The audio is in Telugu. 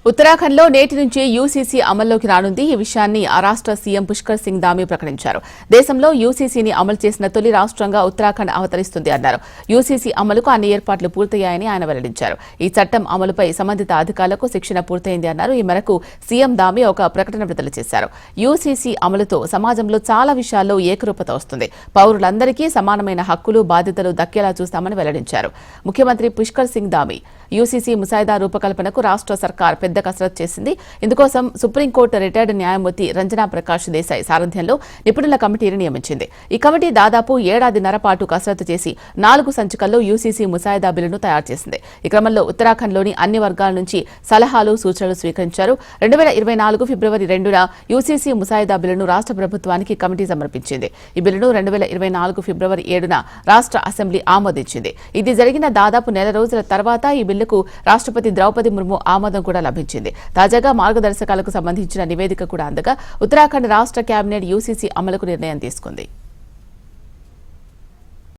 ఉత్తరాఖండ్లో నేటి నుంచి యూసీసీ అమల్లోకి రానుంది. ఈ విషయాన్ని ఆ రాష్ట్ర సీఎం పుష్కర్ సింగ్ ధామీ ప్రకటించారు. దేశంలో యూసీసీని అమలు చేసిన తొలి రాష్ట్రంగా ఉత్తరాఖండ్ అవతరిస్తుంది అన్నారు. యూసీసీ అమలుకు అన్ని ఏర్పాట్లు పూర్తయ్యాయని ఆయన వెల్లడించారు. ఈ చట్టం అమలుపై సంబంధిత అధికారులకు శిక్షణ పూర్తయింది అన్నారు. ఈ మేరకు సీఎం ధామీ ఒక ప్రకటన విడుదల చేశారు. యూసీసీ అమలుతో సమాజంలో చాలా విషయాల్లో ఏకరూపత వస్తుంది. పౌరులందరికీ సమానమైన హక్కులు, బాధ్యతలు దక్కేలా చూస్తామని వెల్లడించారు. ముఖ్యమంత్రి పుష్కర్ సింగ్ ధామీ యూసీసీ ముసాయిదా రూపకల్పనకు రాష్ట్ర సర్కార్ పెద్ద కసరత్తు చేసింది. ఇందుకోసం సుప్రీంకోర్టు రిటైర్డ్ న్యాయమూర్తి రంజనా ప్రకాష్ దేశాయ్ సారథ్యంలో నిపుణుల కమిటీని నియమించింది. ఈ కమిటీ దాదాపు ఏడాదిన్నర పాటు కసరత్తు చేసి 4 సంచికల్లో యూసీసీ ముసాయిదా బిల్లును తయారు చేసింది. ఈ క్రమంలో ఉత్తరాఖండ్లోని అన్ని వర్గాల నుంచి సలహాలు, సూచనలు స్వీకరించారు. 2024 ఫిబ్రవరి 2న యూసీసీ ముసాయిదా బిల్లును రాష్ట్ర ప్రభుత్వానికి కమిటీ సమర్పించింది. ఈ బిల్లును 2024 ఫిబ్రవరి 7న రాష్ట్ర అసెంబ్లీ ఆమోదించింది. ఇది జరిగిన దాదాపు నెల రోజుల తర్వాత ఈ బిల్లుకు రాష్ట్రపతి ద్రౌపది ముర్ము ఆమోదం కూడా లభించింది. తాజాగా మార్గదర్శకాలకు సంబంధించిన నివేదిక కూడా అందగా ఉత్తరాఖండ్ రాష్ట్ర కేబినెట్ యూసీసీ అమలుకు నిర్ణయం తీసుకుంది.